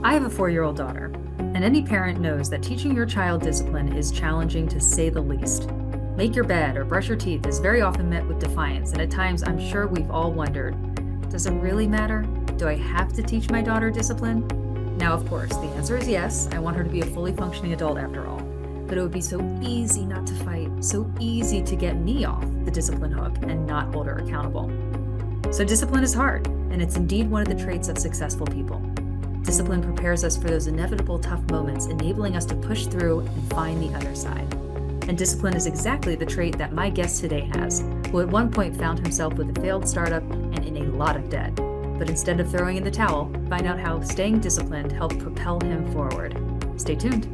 I have a 4-year-old daughter, and any parent knows that teaching your child discipline is challenging to say the least. Make your bed or brush your teeth is very often met with defiance, and at times I'm sure we've all wondered, does it really matter? Do I have to teach my daughter discipline? Now, of course, the answer is yes. I want her to be a fully functioning adult after all. But it would be so easy not to fight, so easy to get me off the discipline hook and not hold her accountable. So discipline is hard, and it's indeed one of the traits of successful people. Discipline prepares us for those inevitable tough moments, enabling us to push through and find the other side. And discipline is exactly the trait that my guest today has, who at one point found himself with a failed startup and in a lot of debt. But instead of throwing in the towel, find out how staying disciplined helped propel him forward. Stay tuned.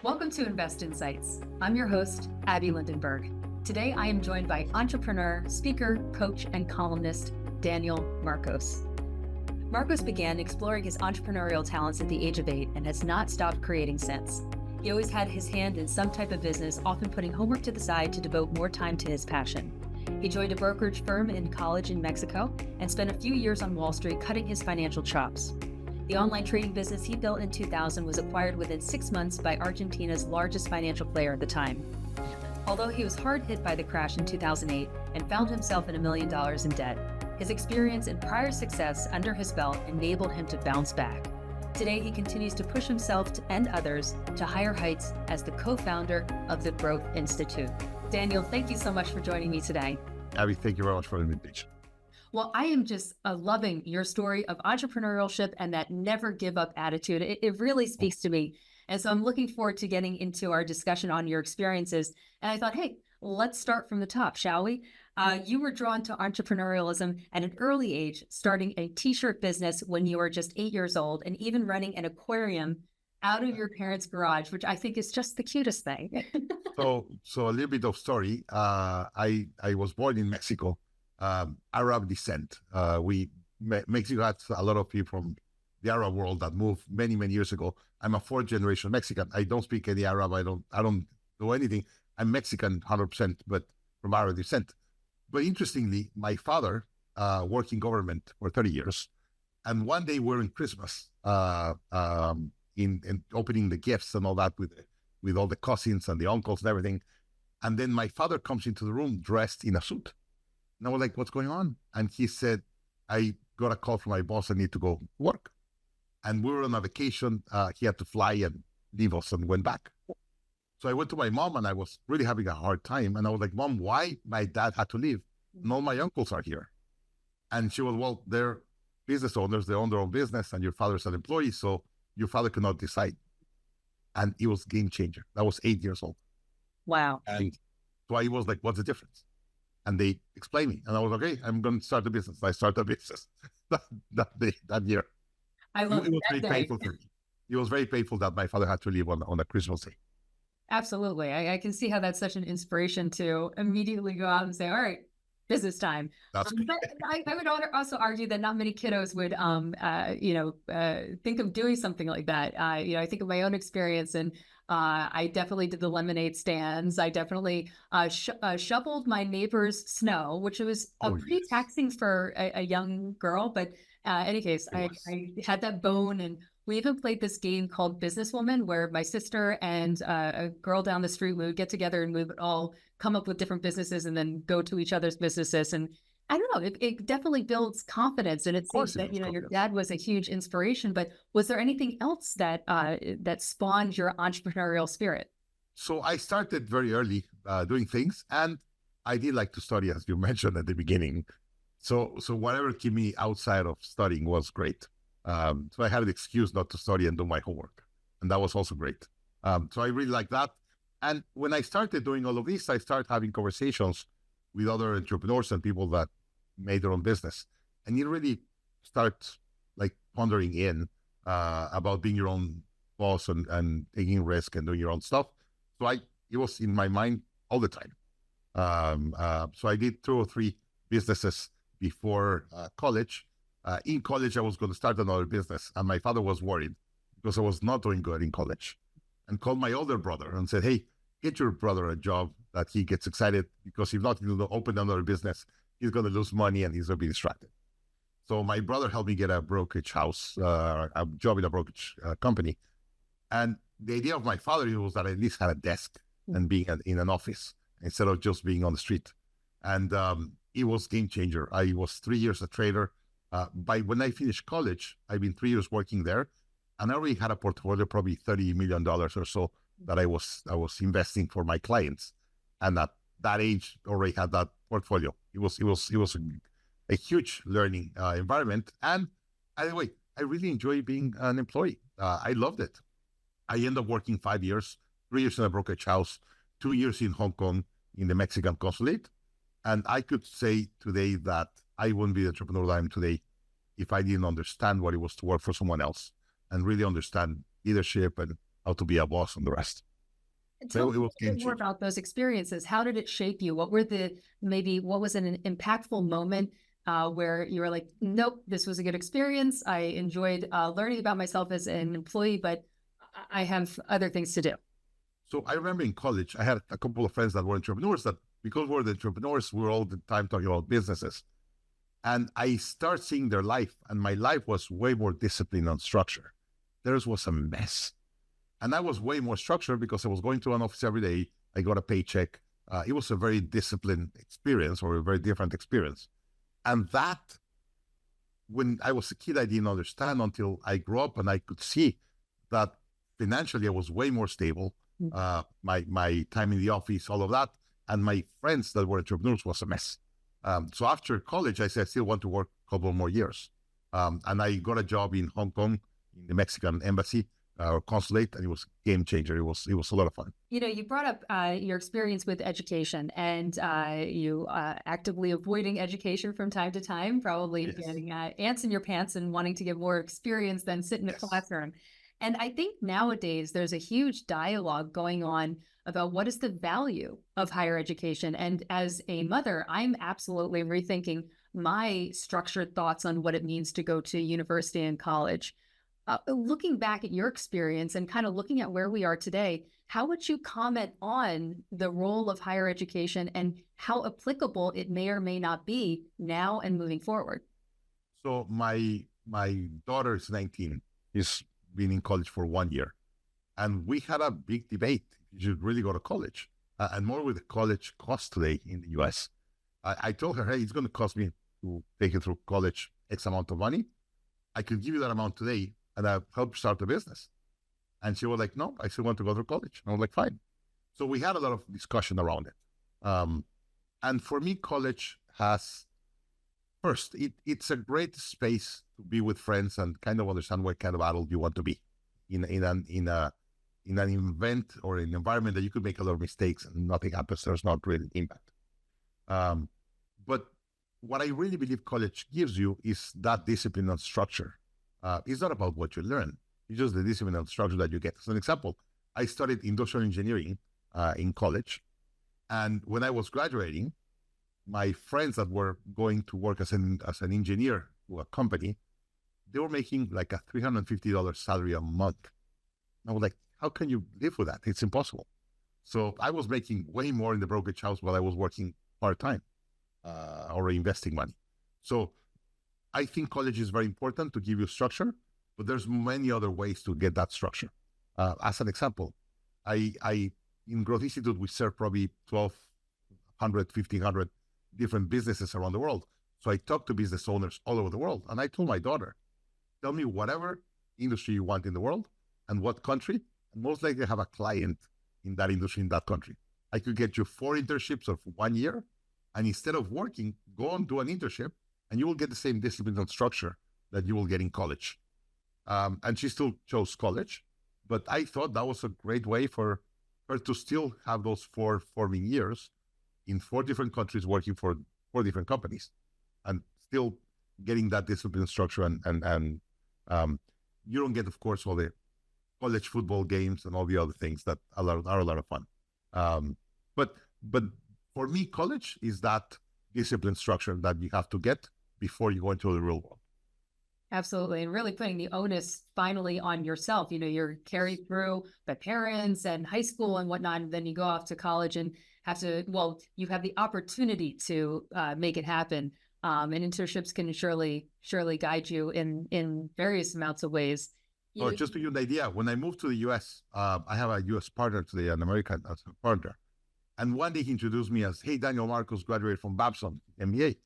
Welcome to Invest Insights. I'm your host, Abby Lindenberg. Today, I am joined by entrepreneur, speaker, coach, and columnist, Daniel Marcos. Marcos began exploring his entrepreneurial talents at the age of 8 and has not stopped creating since. He always had his hand in some type of business, often putting homework to the side to devote more time to his passion. He joined a brokerage firm in college in Mexico and spent a few years on Wall Street cutting his financial chops. The online trading business he built in 2000 was acquired within 6 months by Argentina's largest financial player at the time. Although he was hard hit by the crash in 2008 and found himself in $1 million in debt, his experience and prior success under his belt enabled him to bounce back. Today, he continues to push himself and others to higher heights as the co-founder of the Growth Institute. Daniel, thank you so much for joining me today. Abby, thank you very much for the invitation. Well, I am just loving your story of entrepreneurship and that never give up attitude. It really speaks to me. And so I'm looking forward to getting into our discussion on your experiences. And I thought, hey, let's start from the top, shall we? You were drawn to entrepreneurialism at an early age, starting a t-shirt business when you were just 8 years old and even running an aquarium out of your parents' garage, which I think is just the cutest thing. So a little bit of story. I was born in Mexico. Arab descent. Mexico had a lot of people from the Arab world that moved many years ago. I'm a 4th generation Mexican. I don't speak any Arab. I don't know anything. I'm Mexican 100%, but from Arab descent. But interestingly, my father worked in government for 30 years, and one day we're in Christmas, in opening the gifts and all that with all the cousins and the uncles and everything, and then my father comes into the room dressed in a suit. And I was like, what's going on? And he said, I got a call from my boss. I need to go work. And we were on a vacation. He had to fly and leave us and went back. So I went to my mom and I was really having a hard time. And I was like, Mom, why my dad had to leave? And all my uncles are here. And she was, well, they're business owners. They own their own business and your father's an employee. So your father could not decide. And it was game changer. That was 8 years old. Wow. And so I was like, what's the difference? And they explained me, and I was okay. I'm going to start a business. I started a business that year. I love it. Was that very painful for me. It was very painful that my father had to leave on a Christmas day. Absolutely, I can see how that's such an inspiration to immediately go out and say, "All right, business time." That's but I would also argue that not many kiddos would, think of doing something like that. I think of my own experience and. I definitely did the lemonade stands. I definitely shoveled my neighbor's snow, which was pretty taxing for a young girl. But in any case, I had that bone. And we even played this game called Businesswoman, where my sister and a girl down the street, we would get together and we would all come up with different businesses and then go to each other's businesses. And I don't know, it definitely builds confidence. And it seems that, your dad was a huge inspiration, but was there anything else that that spawned your entrepreneurial spirit? So I started very early doing things, and I did like to study, as you mentioned at the beginning. So whatever kept me outside of studying was great. So I had an excuse not to study and do my homework. And that was also great. So I really like that. And when I started doing all of this, I started having conversations with other entrepreneurs and people that made their own business. And you really start like pondering in about being your own boss and taking risk and doing your own stuff. So it was in my mind all the time. So I did 2 or 3 businesses before college. In college, I was going to start another business, and my father was worried because I was not doing good in college, and called my older brother and said, "Hey, get your brother a job that he gets excited, because if not, he'll open another business. He's going to lose money and he's going to be distracted." So my brother helped me get a brokerage house, a job in a brokerage company. And the idea of my father was that I at least had a desk and being in an office instead of just being on the street. And it was game changer. I was 3 years a trader. By when I finished college, I've been 3 years working there, and I already had a portfolio, probably $30 million or so, that I was investing for my clients. And at that age, already had that portfolio. It was a huge learning environment. And anyway, I really enjoy being an employee. I loved it. I ended up working 5 years, 3 years in a brokerage house, 2 years in Hong Kong in the Mexican consulate. And I could say today that I wouldn't be the entrepreneur that I am today if I didn't understand what it was to work for someone else and really understand leadership and how to be a boss and the rest. Tell me a little bit more about those experiences. How did it shape you? What was an impactful moment where you were like, nope, this was a good experience. I enjoyed learning about myself as an employee, but I have other things to do. So I remember in college, I had a couple of friends that were entrepreneurs, that because we're the entrepreneurs, we were all the time talking about businesses. And I started seeing their life, and my life was way more disciplined and structure. Theirs was a mess. And I was way more structured because I was going to an office every day. I got a paycheck. It was a very disciplined experience, or a very different experience. And that, when I was a kid, I didn't understand until I grew up and I could see that financially I was way more stable. My time in the office, all of that, and my friends that were entrepreneurs was a mess. So after college, I said I still want to work a couple more years. And I got a job in Hong Kong in the Mexican embassy or consulate, and it was a game changer. It was a lot of fun. You know, you brought up your experience with education, and you actively avoiding education from time to time, probably getting ants in your pants and wanting to get more experience than sit in a classroom. And I think nowadays there's a huge dialogue going on about what is the value of higher education. And as a mother, I'm absolutely rethinking my structured thoughts on what it means to go to university and college. Looking back at your experience and kind of looking at where we are today, how would you comment on the role of higher education and how applicable it may or may not be now and moving forward? So my daughter is 19. She's been in college for 1 year. And we had a big debate. You should really go to college. And more with the college cost today in the US. I told her, hey, it's going to cost me to take you through college X amount of money. I could give you that amount today, and I'll help start a business. And she was like, no, I still want to go through college. And I was like, fine. So we had a lot of discussion around it. And for me, college has, first, it's a great space to be with friends and kind of understand what kind of adult you want to be in an event or an environment that you could make a lot of mistakes and nothing happens. There's not really impact. But what I really believe college gives you is that discipline and structure. It's not about what you learn. It's just the discipline and structure that you get. As an example, I studied industrial engineering in college. And when I was graduating, my friends that were going to work as an engineer to a company, they were making like a $350 salary a month. I was like, how can you live with that? It's impossible. So I was making way more in the brokerage house while I was working part-time or investing money. So I think college is very important to give you structure, but there's many other ways to get that structure. As an example, I in Growth Institute, we serve probably 1,200, 1,500 different businesses around the world. So I talk to business owners all over the world. And I told my daughter, tell me whatever industry you want in the world and what country, and most likely have a client in that industry, in that country. I could get you 4 internships of 1 year. And instead of working, go and do an internship, and you will get the same discipline and structure that you will get in college. And she still chose college, but I thought that was a great way for her to still have those 4 forming years in 4 different countries, working for 4 different companies, and still getting that discipline structure. And you don't get, of course, all the college football games and all the other things that are a lot of fun. But for me, college is that discipline structure that you have to get before you go into the real world. Absolutely. And really putting the onus finally on yourself. You're carried through by parents and high school and whatnot. And then you go off to college and have to, well, you have the opportunity to make it happen. And internships can surely guide you in various amounts of ways. So just to give you an idea, when I moved to the US, I have a US partner today, an American partner. And one day he introduced me as, hey, Daniel Marcos graduated from Babson, MBA.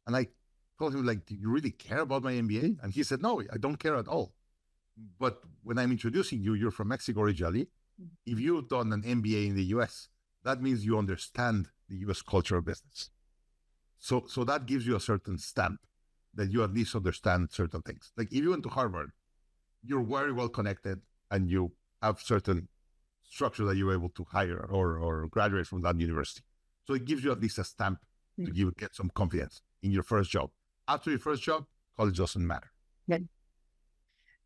And I told him, like, do you really care about my MBA? And he said, no, I don't care at all. But when I'm introducing you, you're from Mexico originally. If you've done an MBA in the US, that means you understand the US culture of business. So that gives you a certain stamp that you at least understand certain things. Like if you went to Harvard, you're very well connected and you have certain structure that you're able to hire or graduate from that university. So it gives you at least a stamp to get some confidence in your first job. After your first job, college doesn't matter. Good.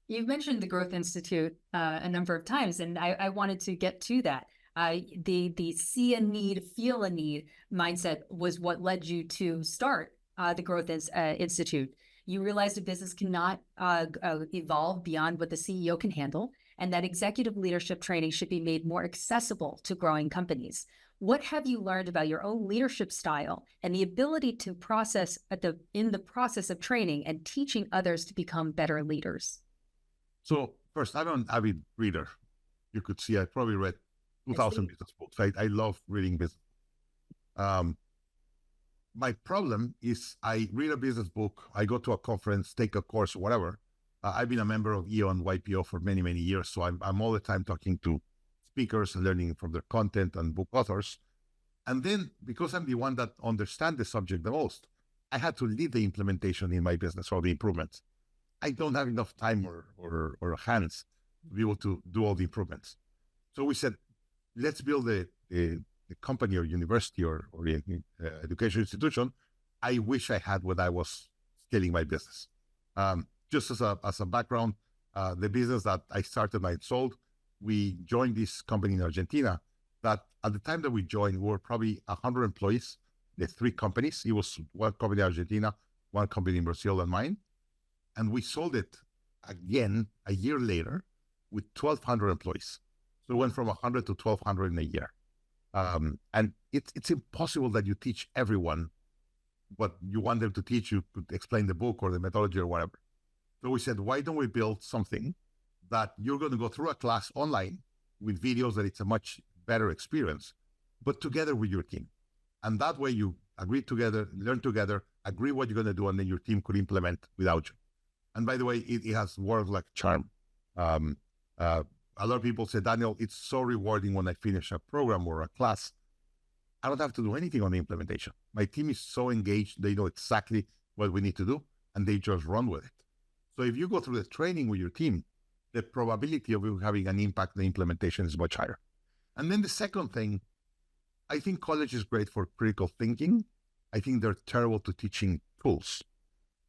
You've mentioned the Growth Institute a number of times, and I wanted to get to that. The see a need, feel a need mindset was what led you to start the Growth Institute. You realized a business cannot evolve beyond what the CEO can handle, and that executive leadership training should be made more accessible to growing companies. What have you learned about your own leadership style and the ability to process in the process of training and teaching others to become better leaders? So first, I'm an avid reader. You could see I probably read 2,000 business books. I love reading business. My problem is I read a business book, I go to a conference, take a course, whatever. I've been a member of EO and YPO for many, many years. So I'm all the time talking to speakers and learning from their content and book authors. And then because I'm the one that understands the subject the most, I had to lead the implementation in my business or the improvements. I don't have enough time or hands to be able to do all the improvements. So we said, let's build a company or university or education institution I wish I had when I was scaling my business. Just as a background, the business that I started, I sold, we joined this company in Argentina that at the time that we joined, we were probably 100 employees, the 3 companies. It was one company in Argentina, one company in Brazil and mine. And we sold it again a year later with 1,200 employees. So it went from 100 to 1,200 in a year. And it's impossible that you teach everyone what you want them to teach. You could explain the book or the methodology or whatever. So we said, why don't we build something that you're going to go through a class online with videos that it's a much better experience, but together with your team. And that way you agree together, learn together, agree what you're going to do, and then your team could implement without you. And by the way, it has worked like charm. A lot of people say, Daniel, it's so rewarding when I finish a program or a class. I don't have to do anything on the implementation. My team is so engaged. They know exactly what we need to do, and they just run with it. So if you go through the training with your team, the probability of you having an impact in the implementation is much higher. And then the second thing, I think college is great for critical thinking. I think they're terrible to teaching tools.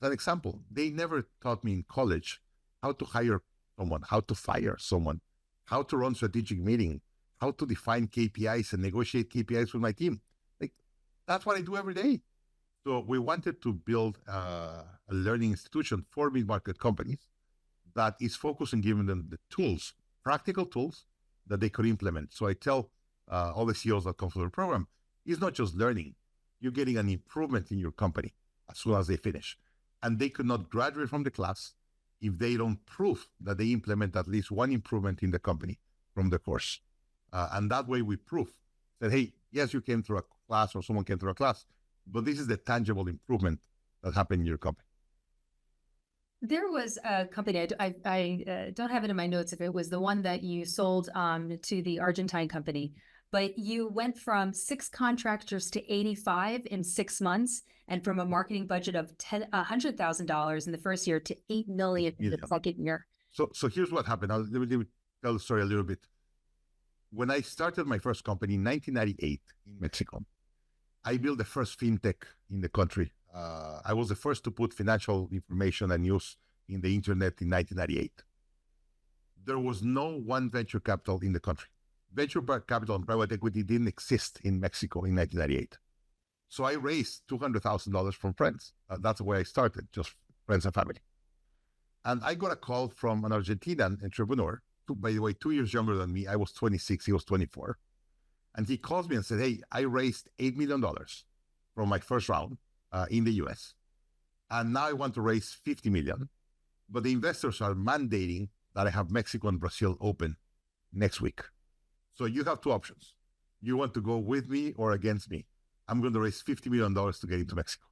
As an example, they never taught me in college how to hire someone, how to fire someone, how to run strategic meeting, how to define KPIs and negotiate KPIs with my team. Like, that's what I do every day. So we wanted to build a learning institution for mid-market companies that is focused on giving them the tools, practical tools that they could implement. So I tell all the CEOs that come through the program, it's not just learning. You're getting an improvement in your company as soon as they finish. And they could not graduate from the class if they don't prove that they implement at least one improvement in the company from the course. And that way we prove that, hey, yes, you came through a class or someone came through a class, but this is the tangible improvement that happened in your company. There was a company, I don't have it in my notes if it was the one that you sold to the Argentine company, but you went from 6 contractors to 85 in 6 months, and from a marketing budget of $100,000 in the first year to $8 million in the second year. So here's what happened. Let me tell the story a little bit. When I started my first company in 1998 in Mexico, I built the first fintech in the country. I was the first to put financial information and news in the internet in 1998. There was no one venture capital in the country. venture capital and private equity didn't exist in Mexico in 1998. So I raised $200,000 from friends. That's the way I started, just friends and family. And I got a call from an Argentinian entrepreneur, who, by the way, 2 years younger than me. I was 26, he was 24. And he calls me and said, hey, I raised $8 million from my first round in the US. And now I want to raise 50 million. But the investors are mandating that I have Mexico and Brazil open next week. So you have two options. You want to go with me or against me? I'm going to raise $50 million to get into Mexico.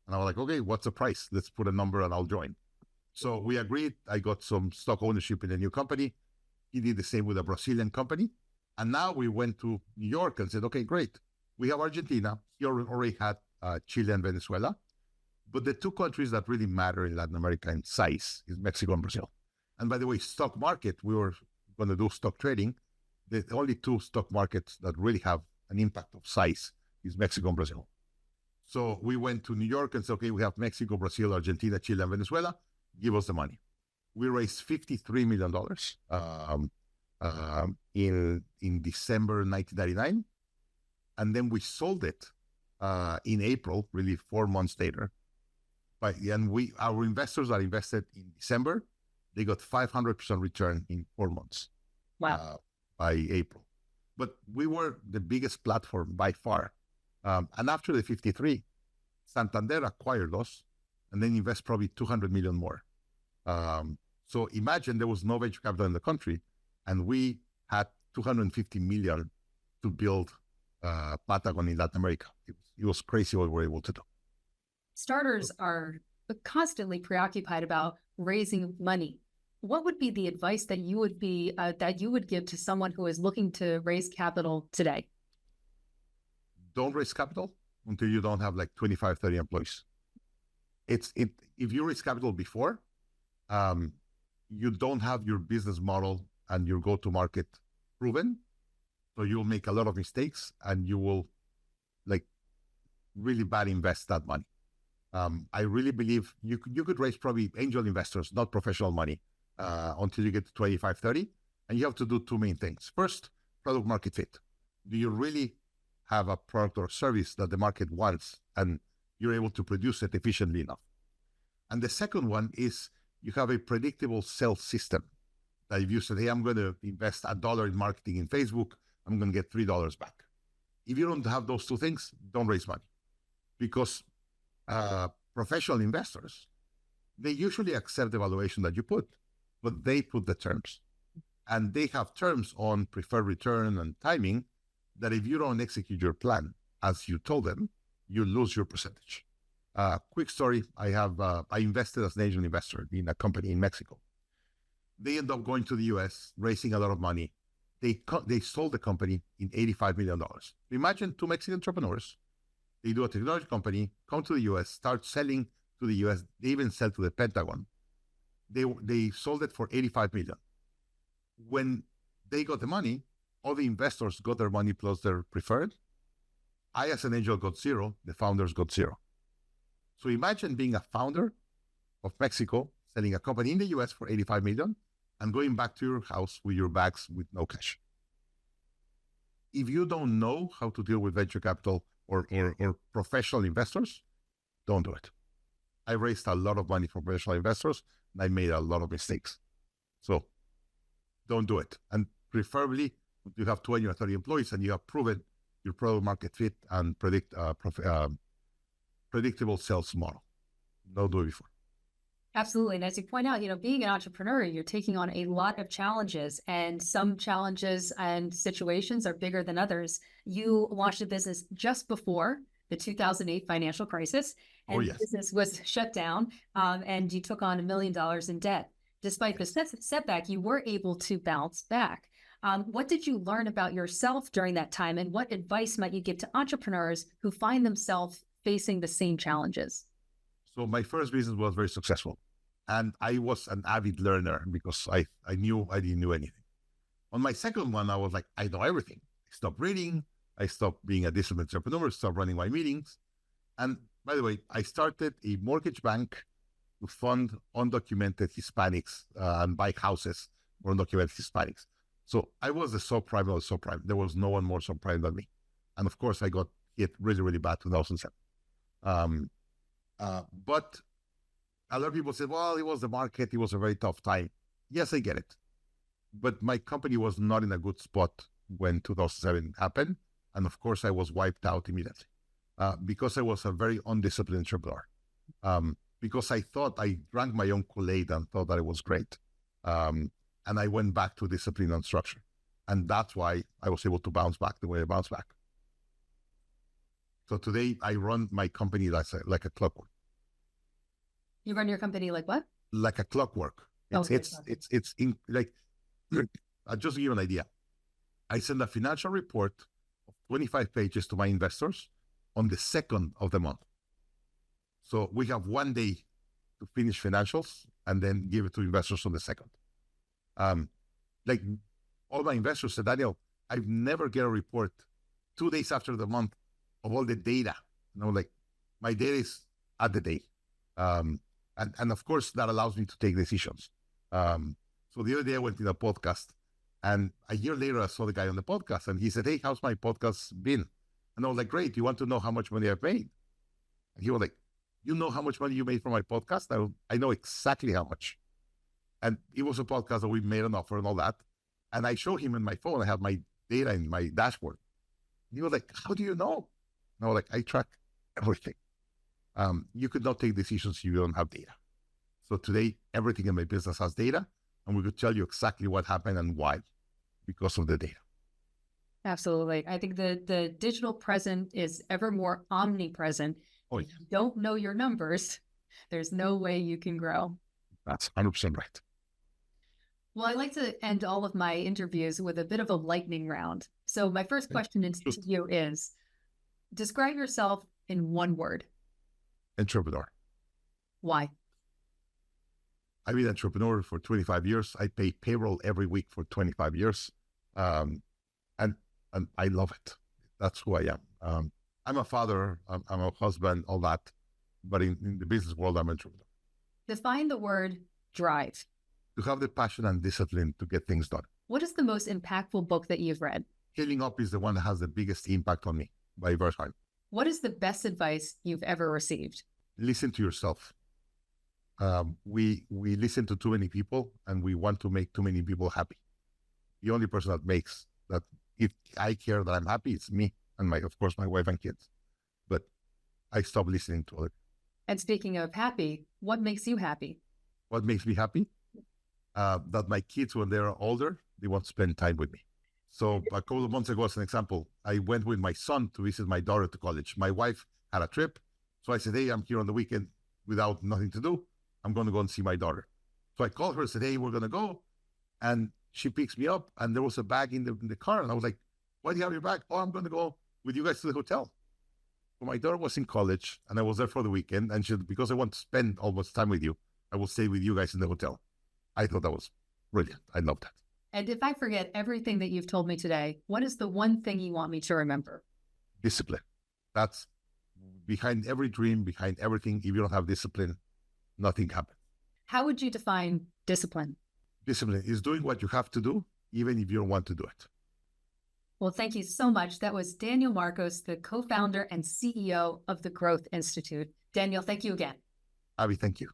And I was like, okay, what's the price? Let's put a number and I'll join. So we agreed. I got some stock ownership in a new company. He did the same with a Brazilian company. And now we went to New York and said, okay, great. We have Argentina. He already had Chile and Venezuela. But the two countries that really matter in Latin America in size is Mexico and Brazil. And by the way, stock market, we were going to do stock trading. The only two stock markets that really have an impact of size is Mexico and Brazil. So we went to New York and said, okay, we have Mexico, Brazil, Argentina, Chile, and Venezuela. Give us the money. We raised $53 million in December 1999. And then we sold it in April, really 4 months later. And our investors that invested in December, they got 500% return in 4 months. Wow. By April. But we were the biggest platform by far. And after the 53, Santander acquired us and then invest probably 200 million more. So imagine there was no venture capital in the country and we had 250 million to build Patagon in Latin America. It was crazy what we were able to do. Starters are constantly preoccupied about raising money. What would be the advice that you would give to someone who is looking to raise capital today? Don't raise capital until you don't have like 25, 30 employees. If you raise capital before, you don't have your business model and your go-to-market proven. So you'll make a lot of mistakes and you will really bad invest that money. I really believe you could raise probably angel investors, not professional money, until you get to 25, 30. And you have to do two main things. First, product market fit. Do you really have a product or service that the market wants and you're able to produce it efficiently enough? And the second one is you have a predictable sales system that if you say, hey, I'm going to invest $1 in marketing in Facebook, I'm going to get $3 back. If you don't have those two things, don't raise money. Because professional investors, they usually accept the valuation that you put, but they put the terms. And they have terms on preferred return and timing that if you don't execute your plan as you told them, you lose your percentage. Quick story, I invested as an angel investor in a company in Mexico. They end up going to the US, raising a lot of money. They sold the company in $85 million. Imagine two Mexican entrepreneurs. They do a technology company, come to the US, start selling to the US. They even sell to the Pentagon. They sold it for $85 million. When they got the money, all the investors got their money plus their preferred. I, as an angel, got zero. The founders got zero. So imagine being a founder of Mexico, selling a company in the US for $85 million and going back to your house with your bags with no cash. If you don't know how to deal with venture capital or professional investors, don't do it. I raised a lot of money from professional investors and I made a lot of mistakes. So don't do it. And preferably you have 20 or 30 employees and you have proven your product market fit and predictable sales model. Don't do it before. Absolutely. And as you point out, being an entrepreneur, you're taking on a lot of challenges, and some challenges and situations are bigger than others. You launched a business just before the 2008 financial crisis, and the business was shut down, and you took on $1 million in debt. Despite the setback, you were able to bounce back. What did you learn about yourself during that time, and what advice might you give to entrepreneurs who find themselves facing the same challenges? So my first business was very successful. And I was an avid learner because I knew I didn't know anything. On my second one, I was like, I know everything. I stopped reading. I stopped being a disciplined entrepreneur, stopped running my meetings. And by the way, I started a mortgage bank to fund undocumented Hispanics and buy houses for undocumented Hispanics. So I was the subprime of the subprime. There was no one more subprime than me. And of course, I got hit really, really bad 2007. But a lot of people said, well, it was the market. It was a very tough time. Yes, I get it. But my company was not in a good spot when 2007 happened. And of course, I was wiped out immediately because I was a very undisciplined entrepreneur. Because I thought I drank my own Kool-Aid and thought that it was great. And I went back to discipline and structure. And that's why I was able to bounce back the way I bounced back. So today I run my company like a clockwork. You run your company like what? Like a clockwork. It's like, I'll just give you an idea. I send a financial report of 25 pages to my investors on the 2nd of the month. So we have 1 day to finish financials and then give it to investors on the 2nd. Like all my investors said, Daniel, I've never get a report 2 days after the month of all the data. Like my data is at the day. And of course that allows me to take decisions. So the other day I went in a podcast and a year later I saw the guy on the podcast and he said, hey, how's my podcast been? And I was like, great. You want to know how much money I've made? And he was like, you know how much money you made from my podcast? I know exactly how much. And it was a podcast that we made an offer and all that. And I showed him in my phone, I have my data in my dashboard. And he was like, how do you know? And I was like, I track everything. You could not take decisions if you don't have data. So today, everything in my business has data, and we could tell you exactly what happened and why, because of the data. Absolutely. I think the digital present is ever more omnipresent. Oh, If you don't know your numbers, there's no way you can grow. That's 100% right. Well, I like to end all of my interviews with a bit of a lightning round. So my first question to you is, describe yourself in one word. Entrepreneur. Why? I've been an entrepreneur for 25 years. I pay payroll every week for 25 years. And I love it. That's who I am. I'm a father, I'm a husband, all that. But in the business world, I'm an entrepreneur. Define the word drive. To have the passion and discipline to get things done. What is the most impactful book that you've read? Scaling Up is the one that has the biggest impact on me by Verheim. What is the best advice you've ever received? Listen to yourself. We listen to too many people and we want to make too many people happy. The only person that makes that, if I care that I'm happy, it's me and of course, my wife and kids. But I stopped listening to it. And speaking of happy, what makes you happy? What makes me happy? That my kids, when they're older, they want to spend time with me. So a couple of months ago, as an example, I went with my son to visit my daughter to college. My wife had a trip. So I said, hey, I'm here on the weekend without nothing to do. I'm going to go and see my daughter. So I called her and said, hey, we're going to go. And she picks me up and there was a bag in the car. And I was like, why do you have your bag? Oh, I'm going to go with you guys to the hotel. So my daughter was in college and I was there for the weekend. And she said, because I want to spend almost time with you, I will stay with you guys in the hotel. I thought that was brilliant. I love that. And if I forget everything that you've told me today, what is the one thing you want me to remember? Discipline. That's behind every dream, behind everything. If you don't have discipline, nothing happens. How would you define discipline? Discipline is doing what you have to do, even if you don't want to do it. Well, thank you so much. That was Daniel Marcos, the co-founder and CEO of the Growth Institute. Daniel, thank you again. Abby, thank you.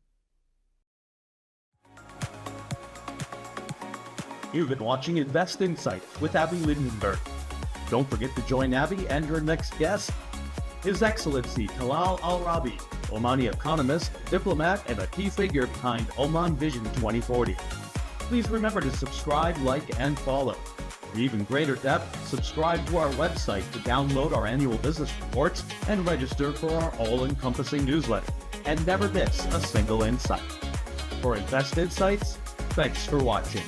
You've been watching Invest Insights with Abby Lindenberg. Don't forget to join Abby and your next guest, His Excellency Talal Al-Rabi, Omani economist, diplomat, and a key figure behind Oman Vision 2040. Please remember to subscribe, like, and follow. For even greater depth, subscribe to our website to download our annual business reports and register for our all-encompassing newsletter. And never miss a single insight. For Invest Insights, thanks for watching.